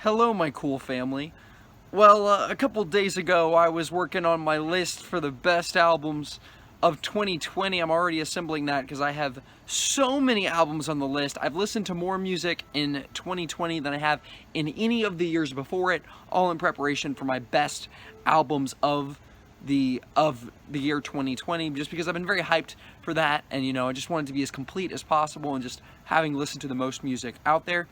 Hello, my cool family. Well, a couple days ago, I was working on my list for the best albums of 2020. I'm already assembling that because I have so many albums on the list. I've listened to more music in 2020 than I have in any of the years before it, all in preparation for my best albums of the year 2020, just because I've been very hyped for that, and I just wanted to be as complete as possible and just having listened to the most music out there.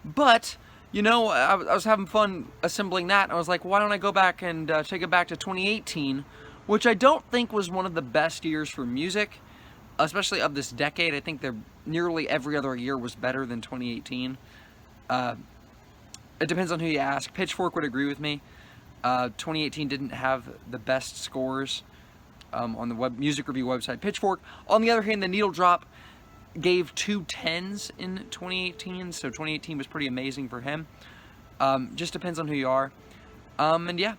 But I was having fun assembling that, and I was like, why don't I go back and take it back to 2018, which I don't think was one of the best years for music, especially of this decade. I think nearly every other year was better than 2018. It depends on who you ask. Pitchfork would agree with me. 2018 didn't have the best scores on the music review website Pitchfork. On the other hand, the Needle Drop gave 2 10s in 2018, so 2018 was pretty amazing for him. Just depends on who you are. And yeah,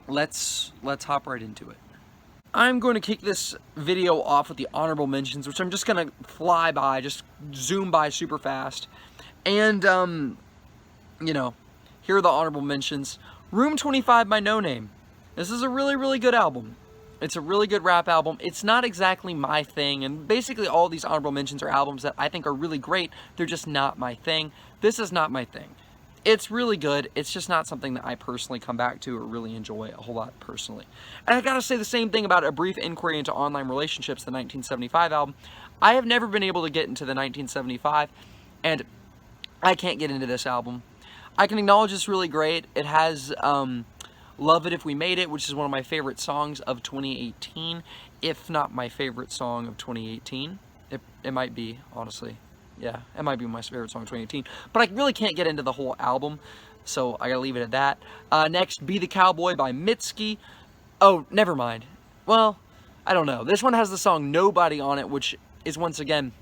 let's hop right into it. I'm going to kick this video off with the honorable mentions, which I'm just going to fly by, just zoom by super fast. And, here are the honorable mentions. Room 25 by No Name. This is a really, really good album. It's a really good rap album. It's not exactly my thing, and basically all these honorable mentions are albums that I think are really great. They're just not my thing. This is not my thing. It's really good. It's just not something that I personally come back to or really enjoy a whole lot personally. And I gotta say the same thing about A Brief Inquiry into Online Relationships, the 1975 album. I have never been able to get into the 1975, and I can't get into this album. I can acknowledge it's really great. It has Love It If We Made It, which is one of my favorite songs of 2018, if not my favorite song of 2018. It might be, honestly. Yeah, it might be my favorite song of 2018. But I really can't get into the whole album, so I gotta leave it at that. Next, Be the Cowboy by Mitski. Oh, never mind. Well, I don't know. This one has the song Nobody on it, which is once again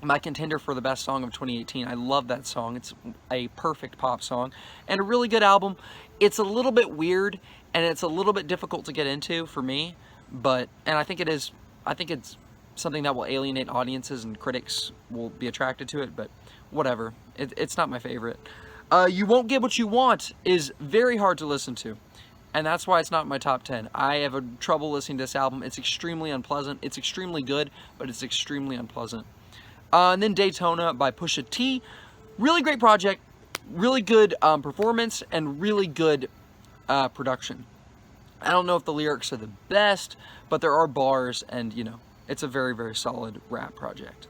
my contender for the best song of 2018. I love that song. It's a perfect pop song and a really good album. It's a little bit weird and it's a little bit difficult to get into for me, and I think it's something that will alienate audiences and critics will be attracted to it, but whatever. It's not my favorite. You Won't Get What You Want is very hard to listen to, and that's why it's not in my top 10. I have trouble listening to this album. It's extremely unpleasant. It's extremely good, but it's extremely unpleasant. And then Daytona by Pusha T. Really great project, really good performance, and really good production. I don't know if the lyrics are the best, but there are bars, and it's a very, very solid rap project.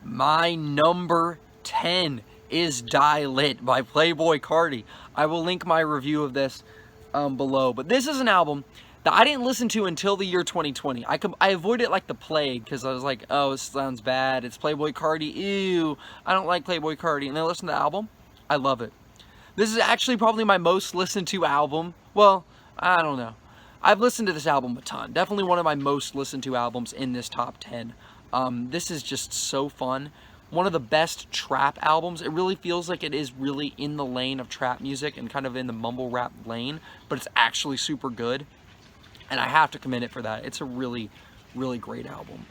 My number 10 is Die Lit by Playboy Cardi. I will link my review of this below, but this is an album that I didn't listen to until the year 2020. I avoided it like the plague because I was like, oh, this sounds bad. It's Playboy Cardi. Ew, I don't like Playboy Cardi. And then I listened to the album. I love it. This is actually probably my most listened to album. Well, I don't know. I've listened to this album a ton. Definitely one of my most listened to albums in this top 10. This is just so fun. One of the best trap albums. It really feels like it is really in the lane of trap music and kind of in the mumble rap lane, but it's actually super good. And I have to commend it for that. It's a really, really great album.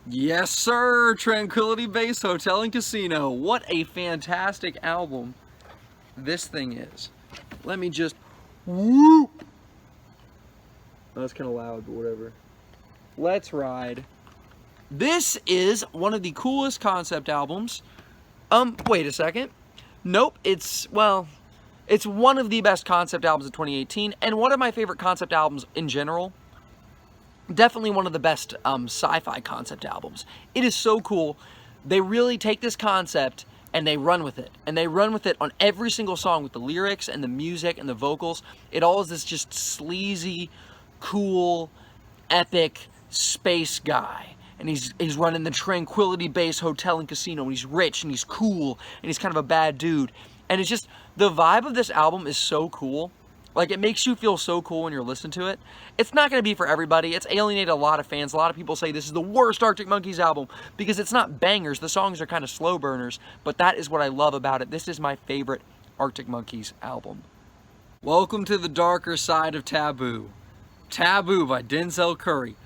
Yes, sir! Tranquility Base Hotel and Casino. What a fantastic album this thing is. Let me just... whoop! Oh, that's kind of loud, but whatever. Let's ride. This is one of the coolest concept albums. Wait a second. Nope, it's one of the best concept albums of 2018, and one of my favorite concept albums in general. Definitely one of the best sci-fi concept albums. It is so cool. They really take this concept and they run with it. And they run with it on every single song with the lyrics and the music and the vocals. It all is this just sleazy, cool, epic space guy. And he's running the Tranquility Base Hotel and Casino, and he's rich and he's cool and he's kind of a bad dude. And it's just, the vibe of this album is so cool. Like, it makes you feel so cool when you're listening to it. It's not going to be for everybody. It's alienated a lot of fans. A lot of people say this is the worst Arctic Monkeys album because it's not bangers. The songs are kind of slow burners, but that is what I love about it. This is my favorite Arctic Monkeys album. Welcome to the darker side of Taboo. Taboo by Denzel Curry.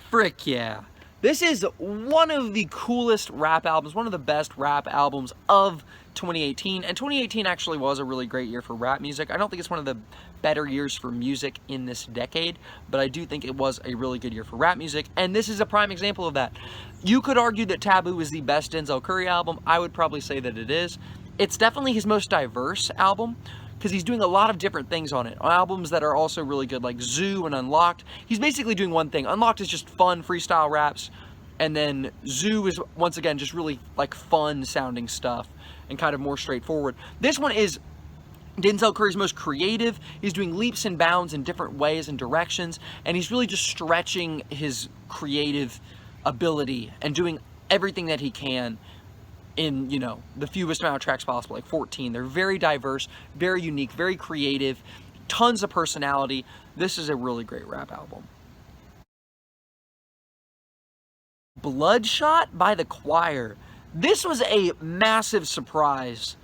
Frick yeah. This is one of the coolest rap albums, one of the best rap albums of 2018, and 2018 actually was a really great year for rap music. I don't think it's one of the better years for music in this decade, but I do think it was a really good year for rap music, and this is a prime example of that. You could argue that Taboo is the best Denzel Curry album. I would probably say that it is. It's definitely his most diverse album, because he's doing a lot of different things on it. On albums that are also really good, like Zoo and Unlocked. He's basically doing one thing. Unlocked is just fun freestyle raps, and then Zoo is, once again, just really like fun sounding stuff and kind of more straightforward. This one is Denzel Curry's most creative. He's doing leaps and bounds in different ways and directions, and he's really just stretching his creative ability and doing everything that he can in, you know, the fewest amount of tracks possible, like 14. They're very diverse, very unique, very creative, tons of personality. This is a really great rap album. Bloodshot by The Choir. This was a massive surprise,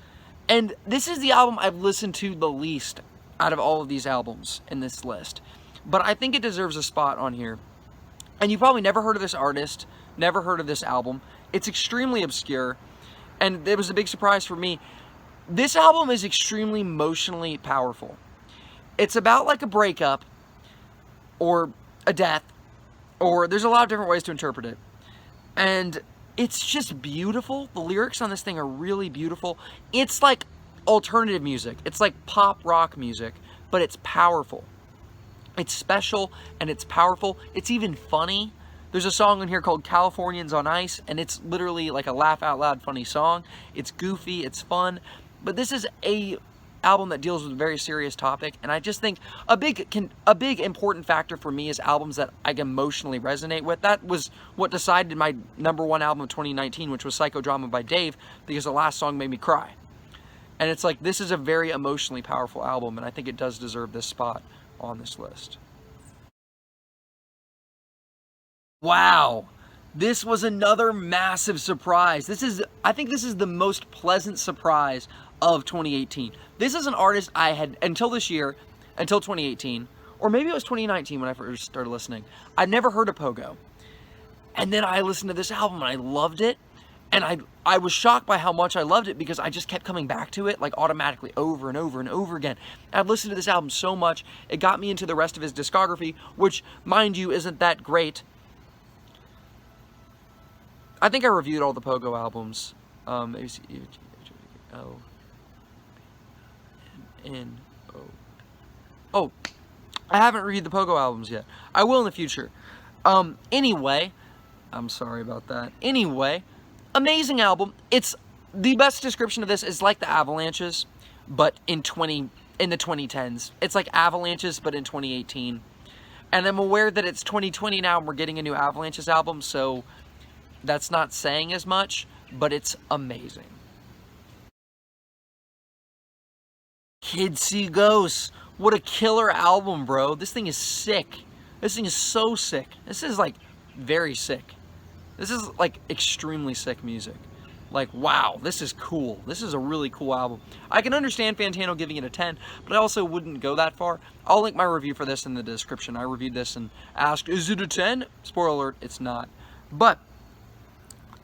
and this is the album I've listened to the least out of all of these albums in this list, but I think it deserves a spot on here. And you probably never heard of this artist, never heard of this album. It's extremely obscure, and it was a big surprise for me. This album is extremely emotionally powerful. It's about like a breakup, or a death, or there's a lot of different ways to interpret it. And it's just beautiful. The lyrics on this thing are really beautiful. It's like alternative music. It's like pop rock music, but it's powerful. It's special and it's powerful. It's even funny. There's a song in here called Californians on Ice, and it's literally like a laugh out loud funny song. It's goofy, it's fun, but this is a album that deals with a very serious topic, and I just think a big important factor for me is albums that I emotionally resonate with. That was what decided my #1 album of 2019, which was Psychodrama by Dave, because the last song made me cry. And it's like, this is a very emotionally powerful album, and I think it does deserve this spot on this list. Wow, this was another massive surprise. I think this is the most pleasant surprise of 2018. This is an artist I had, until this year, until 2018, or maybe it was 2019 when I first started listening, I'd never heard of Pogo. And then I listened to this album and I loved it, and I was shocked by how much I loved it, because I just kept coming back to it like automatically over and over and over again. And I've listened to this album so much, it got me into the rest of his discography, which, mind you, isn't that great. I think I reviewed all the Pogo albums. Oh, I haven't reviewed the Pogo albums yet. I will in the future. Anyway, I'm sorry about that. Anyway, amazing album. It's the best description of this is like the Avalanches, but in the 2010s. It's like Avalanches, but in 2018. And I'm aware that it's 2020 now, and we're getting a new Avalanches album, so that's not saying as much, but it's amazing. Kids See Ghosts. What a killer album, bro. This thing is sick. This thing is so sick. This is like very sick. This is like extremely sick music. Like, wow, this is cool. This is a really cool album. I can understand Fantano giving it a 10, but I also wouldn't go that far. I'll link my review for this in the description. I reviewed this and asked, is it a 10? Spoiler alert, it's not. But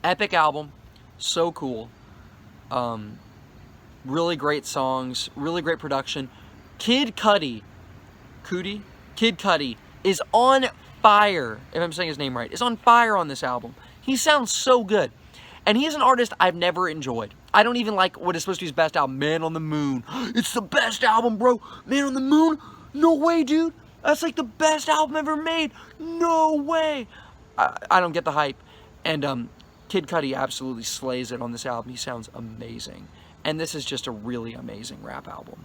epic album, so cool. Really great songs, really great production. Kid Cudi is on fire, if I'm saying his name right, is on fire on this album. He sounds so good. And he's an artist I've never enjoyed. I don't even like what is supposed to be his best album, Man on the Moon. It's the best album, bro. Man on the Moon? No way, dude. That's like the best album ever made. No way. I don't get the hype. And Kid Cudi absolutely slays it on this album. He sounds amazing. And this is just a really amazing rap album.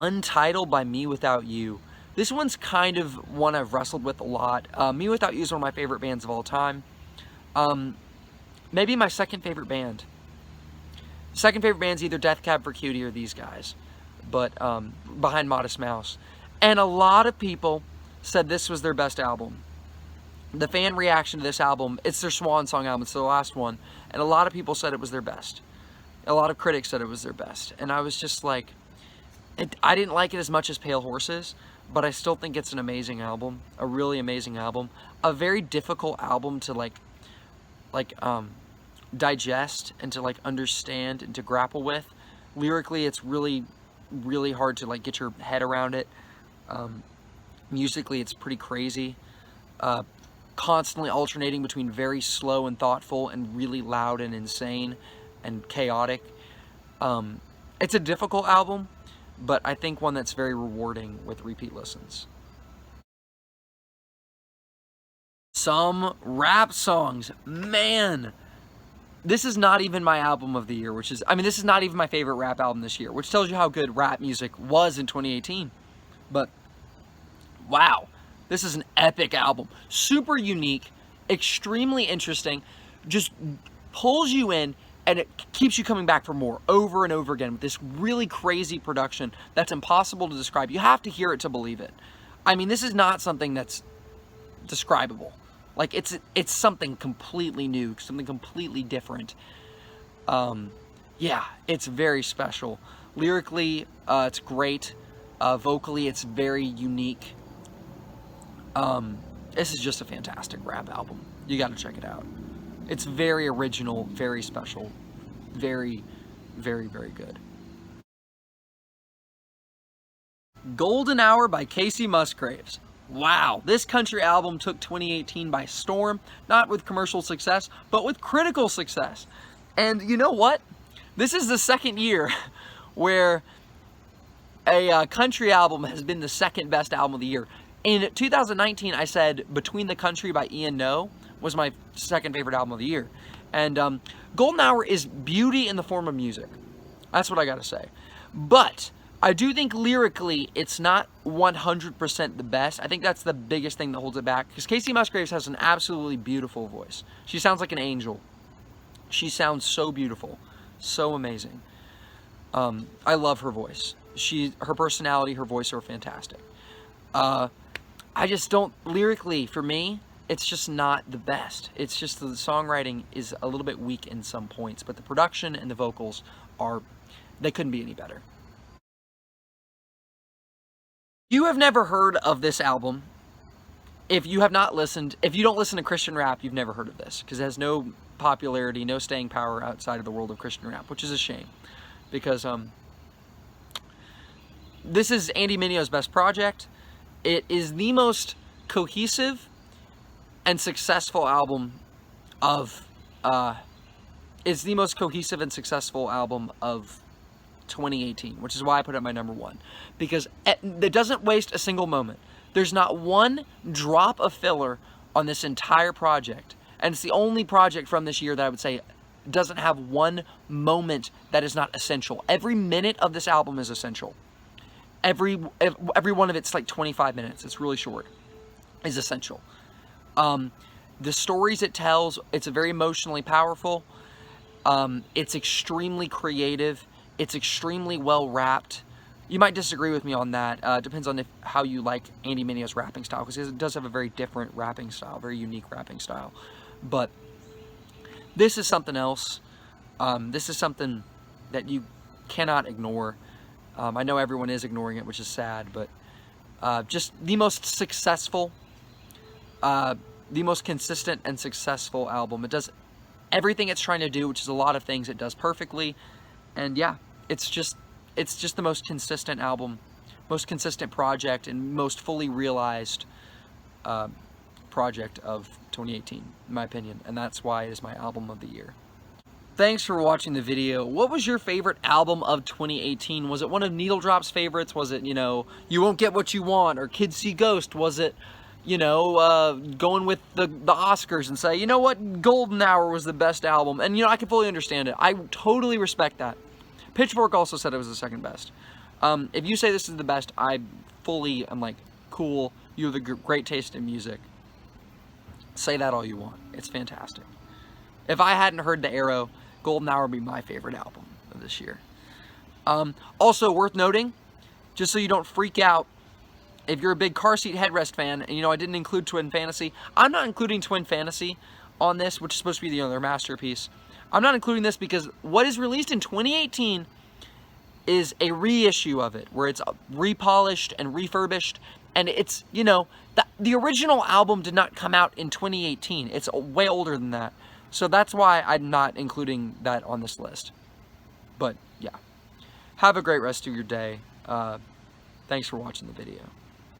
Untitled by Me Without You. This one's kind of one I've wrestled with a lot. Me Without You is one of my favorite bands of all time. Maybe my second favorite band. Second favorite band's either Death Cab for Cutie or these guys. But behind Modest Mouse. And a lot of people said this was their best album. The fan reaction to this album, it's their swan song album, it's the last one. And a lot of people said it was their best. A lot of critics said it was their best. And I was just like, I didn't like it as much as Pale Horses, but I still think it's an amazing album, a really amazing album, a very difficult album to digest and to understand and to grapple with. Lyrically, it's really, really hard to get your head around it. Musically, it's pretty crazy. Constantly alternating between very slow and thoughtful and really loud and insane and chaotic. It's a difficult album, but I think one that's very rewarding with repeat listens. Some rap songs, man. This is not even my album of the year, this is not even my favorite rap album this year, which tells you how good rap music was in 2018. But wow, this is an epic album. Super unique, extremely interesting, just pulls you in, and it keeps you coming back for more over and over again with this really crazy production that's impossible to describe. You have to hear it to believe it. This is not something that's describable. It's something completely new, something completely different. Yeah, it's very special. Lyrically, it's great. Vocally, it's very unique. This is just a fantastic rap album. You gotta check it out. It's very original, very special, very, very, very good. Golden Hour by Casey Musgraves. Wow, this country album took 2018 by storm, not with commercial success, but with critical success. And you know what? This is the second year where a country album has been the second best album of the year. In 2019, I said Between the Country by Ian No was my second favorite album of the year. And Golden Hour is beauty in the form of music. That's what I gotta say. But I do think lyrically, it's not 100% the best. I think that's the biggest thing that holds it back. Because Casey Musgraves has an absolutely beautiful voice. She sounds like an angel. She sounds so beautiful. So amazing. I love her voice. Her personality, her voice are fantastic. I just don't, lyrically, for me, it's just not the best. It's just the songwriting is a little bit weak in some points, but the production and the vocals they couldn't be any better. You have never heard of this album. If you have not listened, if you don't listen to Christian rap, you've never heard of this, because it has no popularity, no staying power outside of the world of Christian rap, which is a shame, because this is Andy Mineo's best project. It is the most cohesive and successful album of, it's the most cohesive and successful album of 2018, which is why I put it at my number one, because it doesn't waste a single moment. There's not one drop of filler on this entire project, and it's the only project from this year that I would say doesn't have one moment that is not essential. Every minute of this album is essential. Every one of it's 25 minutes. It's really short. Is essential. The stories it tells, it's very emotionally powerful. It's extremely creative. It's extremely well rapped. You might disagree with me on that. It depends on how you like Andy Mineo's rapping style, because it does have a very different rapping style, very unique rapping style. But this is something else. This is something that you cannot ignore. I know everyone is ignoring it, which is sad, but just the most successful, the most consistent and successful album. It does everything it's trying to do, which is a lot of things it does perfectly. And yeah, it's just the most consistent album, most consistent project, and most fully realized project of 2018, in my opinion. And that's why it is my album of the year. Thanks for watching the video. What was your favorite album of 2018? Was it one of Needle Drop's favorites? Was it, You Won't Get What You Want, or Kids See Ghost? Was it, going with the Oscars and say, you know what, Golden Hour was the best album? And, I can fully understand it. I totally respect that. Pitchfork also said it was the second best. If you say this is the best, I'm like, cool, you have a great taste in music. Say that all you want. It's fantastic. If I hadn't heard The Arrow, Golden Hour would be my favorite album of this year. Also worth noting, just so you don't freak out, if you're a big car seat headrest fan, and I didn't include Twin Fantasy, I'm not including Twin Fantasy on this, which is supposed to be their masterpiece. I'm not including this because what is released in 2018 is a reissue of it, where it's repolished and refurbished, And it's, you know, the original album did not come out in 2018. It's way older than that. So that's why I'm not including that on this list. But yeah, have a great rest of your day. Thanks for watching the video.